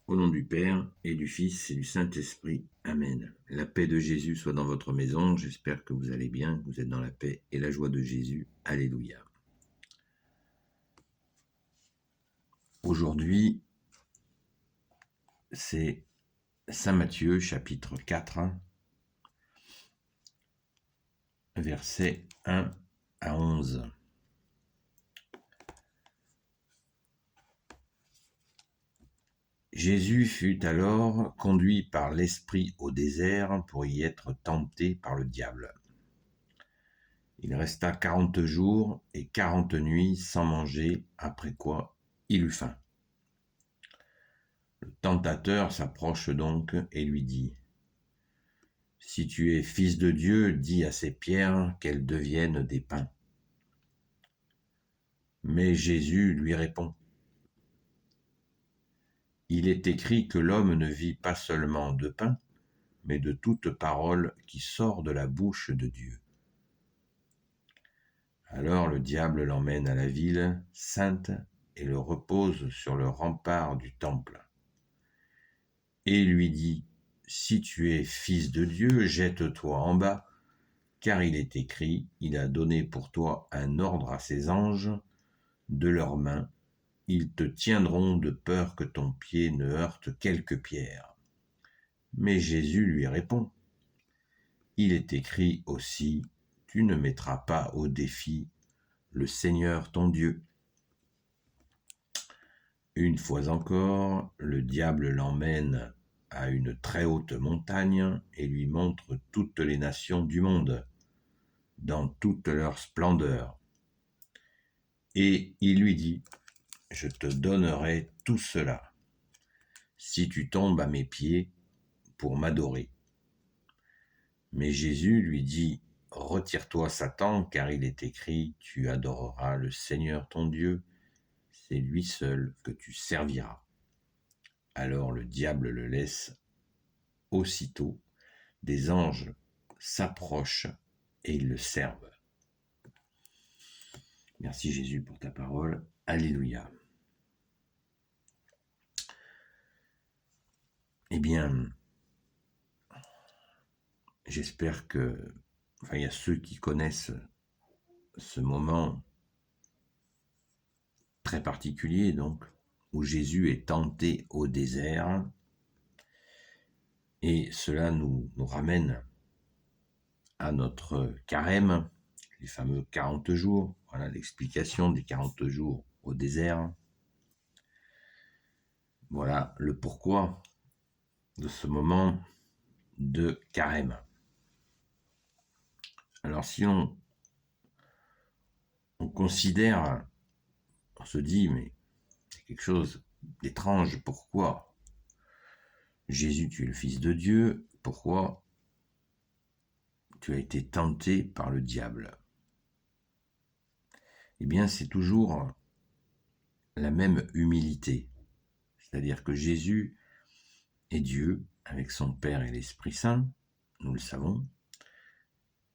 Au nom du Père, et du Fils, et du Saint-Esprit. Amen. La paix de Jésus soit dans votre maison. J'espère que vous allez bien, que vous êtes dans la paix et la joie de Jésus. Alléluia. Aujourd'hui, c'est Saint Matthieu, chapitre 4, versets 1 à 11. Jésus fut alors conduit par l'Esprit au désert pour y être tenté par le diable. Il resta 40 jours et 40 nuits sans manger, après quoi il eut faim. Le tentateur s'approche donc et lui dit : « Si tu es fils de Dieu, dis à ces pierres qu'elles deviennent des pains. » Mais Jésus lui répond : « Il est écrit que l'homme ne vit pas seulement de pain, mais de toute parole qui sort de la bouche de Dieu. » Alors le diable l'emmène à la ville sainte et le repose sur le rempart du temple. Et lui dit : « Si tu es fils de Dieu, jette-toi en bas, car il est écrit, il a donné pour toi un ordre à ses anges, de leurs mains, ils te tiendront de peur que ton pied ne heurte quelque pierre. » Mais Jésus lui répond : « Il est écrit aussi, tu ne mettras pas au défi le Seigneur ton Dieu. » Une fois encore, le diable l'emmène à une très haute montagne et lui montre toutes les nations du monde, dans toute leur splendeur. Et il lui dit : « Je te donnerai tout cela, si tu tombes à mes pieds pour m'adorer. » Mais Jésus lui dit : « Retire-toi, Satan, car il est écrit, tu adoreras le Seigneur ton Dieu, c'est lui seul que tu serviras. » Alors le diable le laisse. Aussitôt, des anges s'approchent et ils le servent. Merci Jésus pour ta parole. Alléluia. Eh bien, j'espère que, il y a ceux qui connaissent ce moment très particulier, donc, où Jésus est tenté au désert, et cela nous ramène à notre carême, les fameux 40 jours, voilà l'explication des 40 jours au désert. Voilà le pourquoi de ce moment de carême. Alors si on considère, on se dit, mais c'est quelque chose d'étrange, pourquoi Jésus, tu es le Fils de Dieu, pourquoi tu as été tenté par le diable ? Eh bien, c'est toujours la même humilité. C'est-à-dire que Jésus est Dieu, avec son Père et l'Esprit Saint, nous le savons,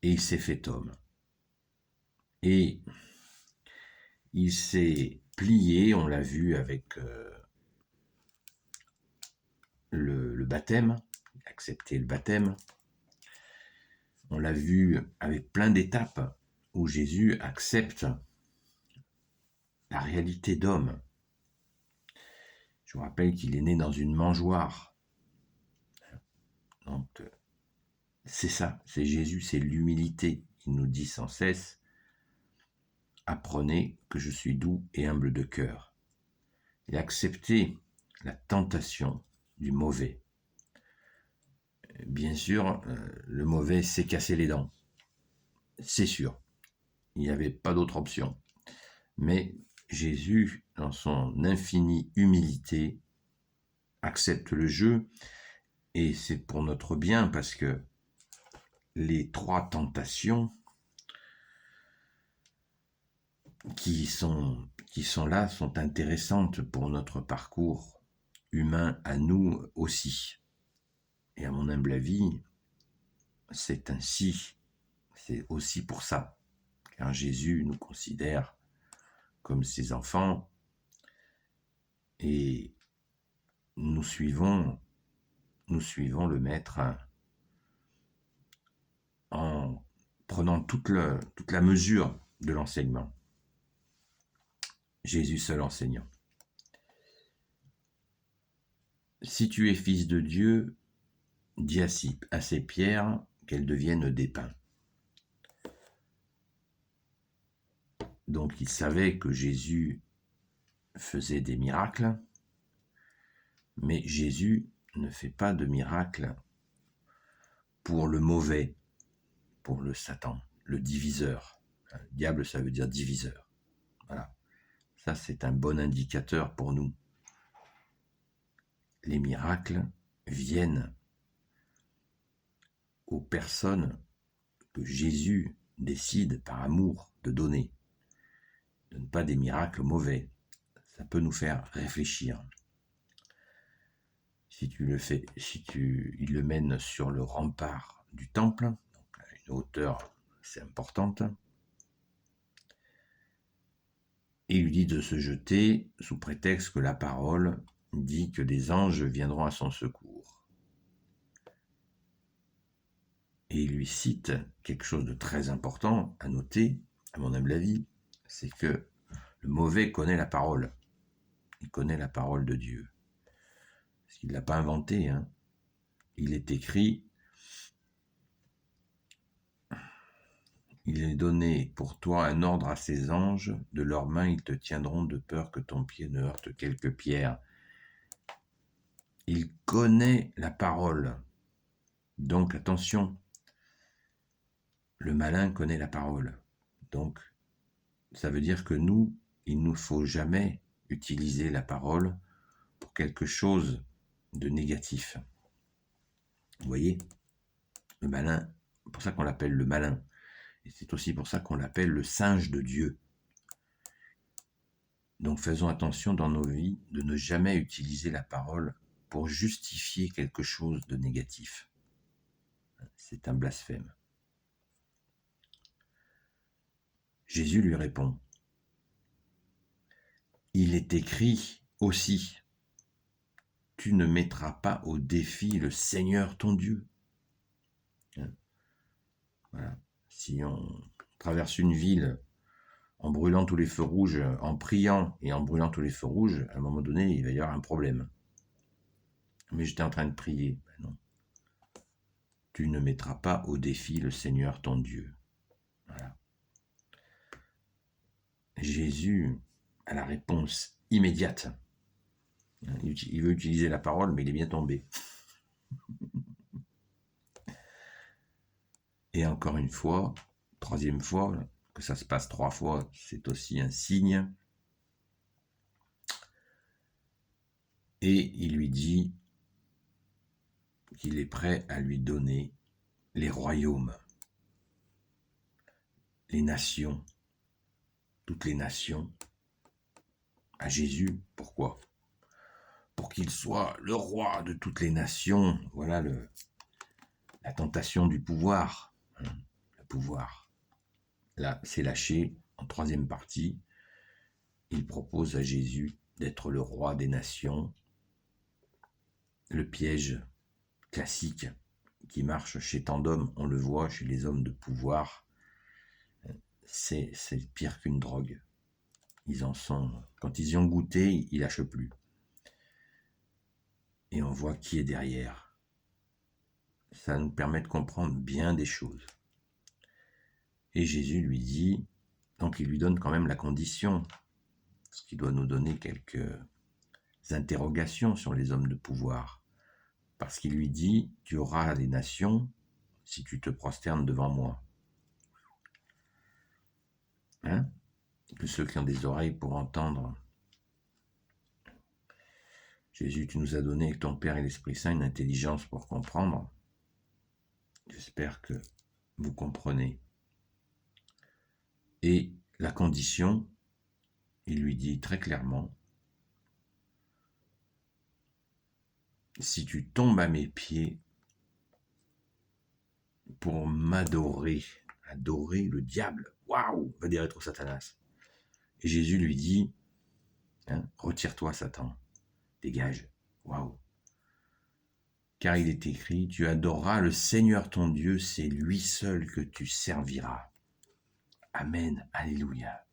et il s'est fait homme. Et il s'est plié, on l'a vu avec le baptême, accepter le baptême. On l'a vu avec plein d'étapes où Jésus accepte la réalité d'homme. Je vous rappelle qu'il est né dans une mangeoire. Donc, c'est ça, c'est Jésus, c'est l'humilité. Il nous dit sans cesse : apprenez que je suis doux et humble de cœur. Il a accepté la tentation du mauvais. Bien sûr, le mauvais s'est cassé les dents. C'est sûr. Il n'y avait pas d'autre option. Mais Jésus, dans son infinie humilité, accepte le jeu, et c'est pour notre bien, parce que les 3 tentations qui sont là sont intéressantes pour notre parcours humain à nous aussi. Et à mon humble avis, c'est ainsi, c'est aussi pour ça, car Jésus nous considère comme ses enfants, et nous suivons le Maître en prenant toute la mesure de l'enseignement. Jésus seul enseignant. Si tu es fils de Dieu, dis à ces pierres qu'elles deviennent des pains. Donc il savait que Jésus faisait des miracles, mais Jésus ne fait pas de miracles pour le mauvais, pour le Satan, le diviseur. Le diable, ça veut dire diviseur. Voilà. Ça, c'est un bon indicateur pour nous. Les miracles viennent aux personnes que Jésus décide par amour de donner. Ne donne pas des miracles mauvais. Ça peut nous faire réfléchir. Il le mène sur le rempart du temple, donc à une hauteur assez importante, et il lui dit de se jeter sous prétexte que la parole dit que des anges viendront à son secours. Et il lui cite quelque chose de très important à noter, à mon humble avis, c'est que le mauvais connaît la parole. Il connaît la parole de Dieu. Parce qu'il ne l'a pas inventé. Il est écrit, il est donné pour toi un ordre à ces anges, de leurs mains ils te tiendront de peur que ton pied ne heurte quelque pierre. Il connaît la parole. Donc attention, le malin connaît la parole. Donc ça veut dire que nous, il ne nous faut jamais utiliser la parole pour quelque chose de négatif. Vous voyez, le malin, c'est pour ça qu'on l'appelle le malin. Et c'est aussi pour ça qu'on l'appelle le singe de Dieu. Donc faisons attention dans nos vies de ne jamais utiliser la parole pour justifier quelque chose de négatif. C'est un blasphème. Jésus lui répond, il est écrit aussi, tu ne mettras pas au défi le Seigneur ton Dieu. Voilà. Si on traverse une ville en brûlant tous les feux rouges, en priant et en brûlant tous les feux rouges, à un moment donné, il va y avoir un problème. Mais j'étais en train de prier. Ben non. Tu ne mettras pas au défi le Seigneur ton Dieu. Voilà. Jésus a la réponse immédiate. Il veut utiliser la parole, mais il est bien tombé. Et encore une fois, troisième fois, que ça se passe 3 fois, c'est aussi un signe. Et il lui dit qu'il est prêt à lui donner les royaumes, les nations, toutes les nations, à Jésus. Pourquoi ? Pour qu'il soit le roi de toutes les nations. Voilà la tentation du pouvoir. Le pouvoir. Là, c'est lâché en troisième partie. Il propose à Jésus d'être le roi des nations. Le piège classique qui marche chez tant d'hommes, on le voit chez les hommes de pouvoir, c'est pire qu'une drogue. Ils en sont, quand ils y ont goûté, ils lâchent plus. Et on voit qui est derrière. Ça nous permet de comprendre bien des choses. Et Jésus lui dit, donc il lui donne quand même la condition, ce qui doit nous donner quelques interrogations sur les hommes de pouvoir. Parce qu'il lui dit, tu auras les nations si tu te prosternes devant moi. Que ceux qui ont des oreilles pour entendre. Jésus, tu nous as donné avec ton Père et l'Esprit Saint une intelligence pour comprendre. J'espère que vous comprenez. Et la condition, il lui dit très clairement, si tu tombes à mes pieds pour m'adorer, adorer le diable, waouh, va dire rétro Satanas. Et Jésus lui dit, retire-toi Satan, dégage, Waouh! Car il est écrit, tu adoreras le Seigneur ton Dieu, c'est lui seul que tu serviras. Amen, alléluia.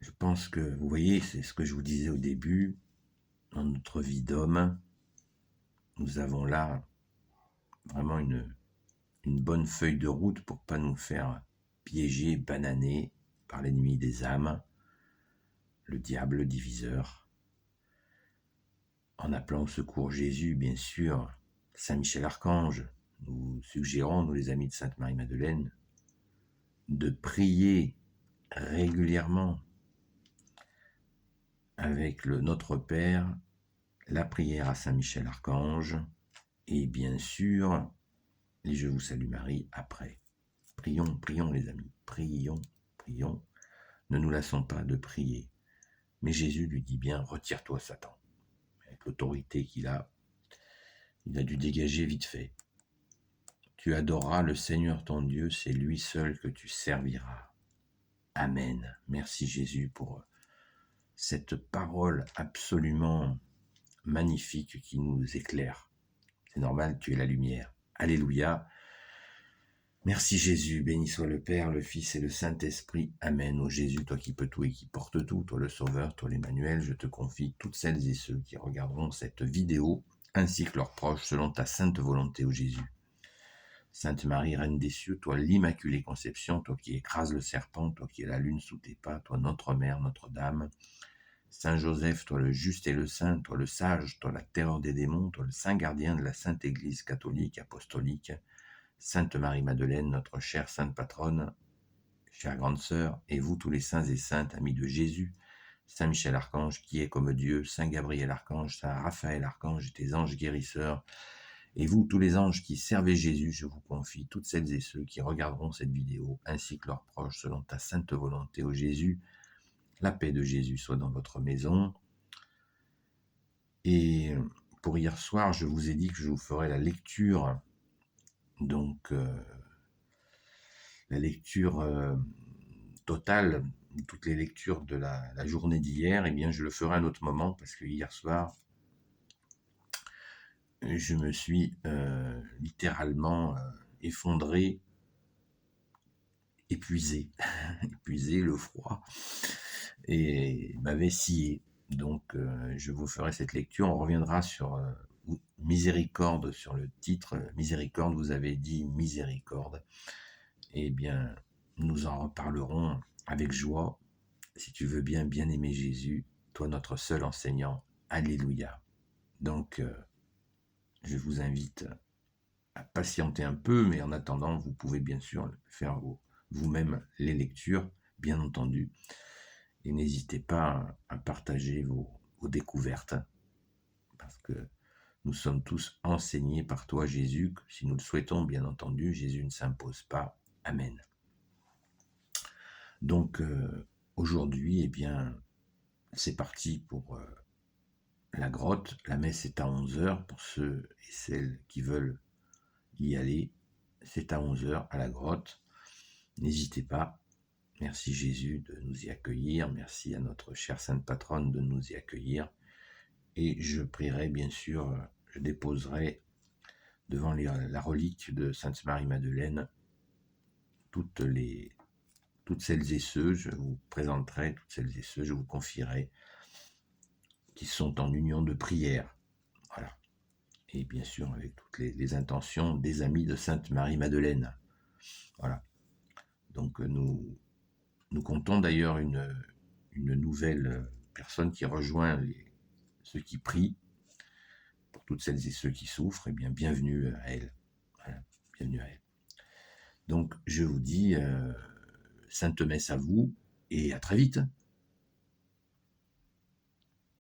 Je pense que, vous voyez, c'est ce que je vous disais au début, dans notre vie d'homme, nous avons là vraiment une bonne feuille de route pour pas nous faire piéger, bananer par l'ennemi des âmes, le diable, le diviseur, en appelant au secours Jésus, bien sûr, Saint Michel Archange. Nous suggérons, nous les amis de Sainte Marie-Madeleine, de prier régulièrement avec le Notre Père, la prière à Saint Michel Archange et bien sûr les Je vous salue Marie après. Prions, prions les amis, prions, prions. Ne nous lassons pas de prier. Mais Jésus lui dit bien, retire-toi Satan. Avec l'autorité qu'il a, il a dû dégager vite fait. Tu adoreras le Seigneur ton Dieu, c'est lui seul que tu serviras. Amen. Merci Jésus pour cette parole absolument magnifique qui nous éclaire. C'est normal, tu es la lumière. Alléluia. Merci Jésus, béni soit le Père, le Fils et le Saint-Esprit. Amen. Ô Jésus, toi qui peux tout et qui portes tout, toi le Sauveur, toi l'Emmanuel, je te confie toutes celles et ceux qui regarderont cette vidéo, ainsi que leurs proches, selon ta sainte volonté, ô Jésus. Sainte Marie, Reine des cieux, toi l'Immaculée Conception, toi qui écrases le serpent, toi qui es la lune sous tes pas, toi notre Mère, Notre-Dame. Saint Joseph, toi le juste et le saint, toi le sage, toi la terreur des démons, toi le saint gardien de la Sainte Église catholique, apostolique. Sainte Marie-Madeleine, notre chère sainte patronne, chère grande sœur, et vous tous les saints et saintes, amis de Jésus, Saint Michel Archange, qui est comme Dieu, Saint Gabriel Archange, Saint Raphaël Archange, et tes anges guérisseurs, et vous tous les anges qui servez Jésus, je vous confie toutes celles et ceux qui regarderont cette vidéo, ainsi que leurs proches, selon ta sainte volonté, ô Jésus. La paix de Jésus soit dans votre maison. Et pour hier soir, je vous ai dit que je vous ferai la lecture, donc la lecture totale, toutes les lectures de la journée d'hier. Eh bien, je le ferai à un autre moment parce que hier soir, je me suis littéralement effondré, épuisé, épuisé, le froid, et m'avait scié. Donc, je vous ferai cette lecture. On reviendra sur miséricorde, sur le titre. Miséricorde, vous avez dit miséricorde. Eh bien, nous en reparlerons avec joie. Si tu veux bien, bien-aimé Jésus, toi notre seul enseignant. Alléluia. Donc, je vous invite à patienter un peu, mais en attendant, vous pouvez bien sûr faire vous-même les lectures, bien entendu. Et n'hésitez pas à partager vos découvertes, parce que nous sommes tous enseignés par toi, Jésus. Si nous le souhaitons, bien entendu, Jésus ne s'impose pas. Amen. Donc, aujourd'hui, eh bien, c'est parti pour la grotte. La messe est à 11h pour ceux et celles qui veulent y aller. C'est à 11h à la grotte. N'hésitez pas. Merci Jésus de nous y accueillir. Merci à notre chère Sainte Patronne de nous y accueillir. Et je prierai, bien sûr, je déposerai devant la relique de Sainte Marie-Madeleine toutes celles et ceux, je vous présenterai toutes celles et ceux, je vous confierai, qui sont en union de prière. Voilà. Et bien sûr, avec toutes les intentions des amis de Sainte Marie-Madeleine. Voilà. Donc, nous comptons d'ailleurs une nouvelle personne qui rejoint ceux qui prient. Pour toutes celles et ceux qui souffrent, eh bien, bienvenue à elle. Voilà. Bienvenue à elle. Donc, je vous dis Sainte Messe à vous et à très vite.